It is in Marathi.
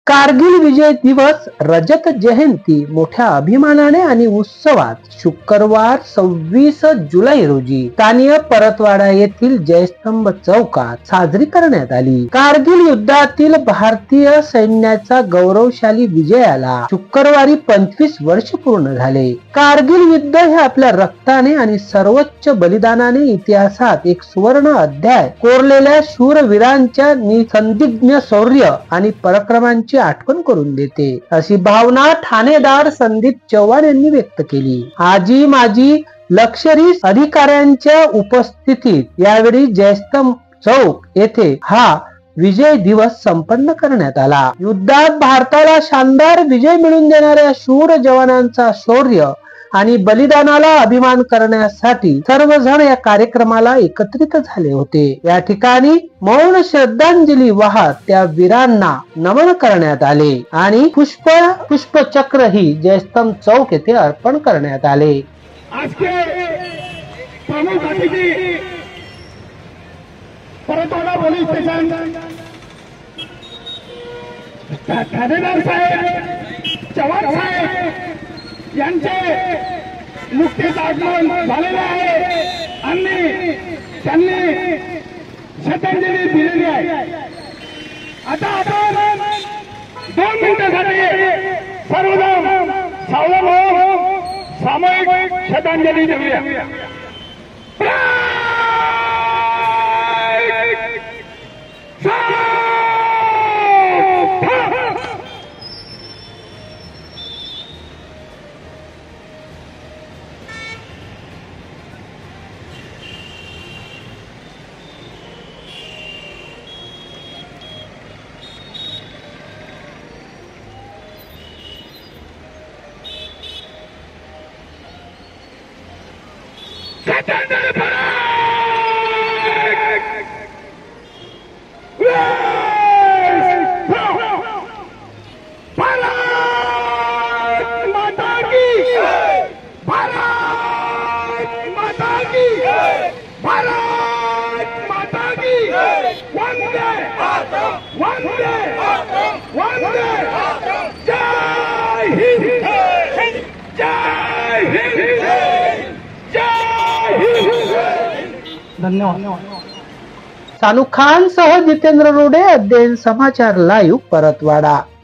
कारगिल विजय दिवस रजत जयंती मोठ्या अभिमानाने आणि उत्सवात शुक्रवार 26 जुलै रोजी स्थानीय परतवाडा येथील जयस्तंभ चौकात साजरी करण्यात आली। कारगिल युद्धातील भारतीय सैन्याचा गौरवशाली विजयाला शुक्रवारी 25 वर्ष पूर्ण झाले। कारगिल युद्ध हे आपल्या रक्ताने आणि सर्वोच्च बलिदानाने इतिहासात एक सुवर्ण अध्याय कोरलेल्या शूरवीरांच्या निसंदिग्ध शौर्य आणि पराक्रमांची आठवण करून देते, अशी भावना ठाणेदार संदीप चव्हाण यांनी व्यक्त केली। आजी माजी लष्करी अधिकाऱ्यांच्या उपस्थितीत यावेळी जयस्तंभ चौक येथे हा विजय दिवस संपन्न करण्यात आला। युद्धात भारताला शानदार विजय मिळवून देणाऱ्या शूर जवानांचा शौर्य आणि बलिदानाला अभिमान करण्यासाठी सर्वजण या कार्यक्रमाला एकत्रित झाले होते। या ठिकाणी मौन श्रद्धांजली वाहत त्या वीरांना नमन करण्यात आले आणि पुष्पचक्र ही जयस्तंभ चौक येथे अर्पण करण्यात आले। आज के प्रमुख अतिथी परतवाडा पोलीस स्टेशन ठाणेदार साहेब चव्हाण साहेब यांचे नुकतेच आगमन झालेले आहे आणि त्यांनी श्रद्धांजली दिलेली आहे। आता आपण 2 मिनिटांसाठी सर्वजण सावधान होऊन सामूहिक श्रद्धांजली देऊया। धन्यवाद। सानू खान सह जितेंद्र रोडे, अध्ययन समाचार लाईव्ह, परतवाडा।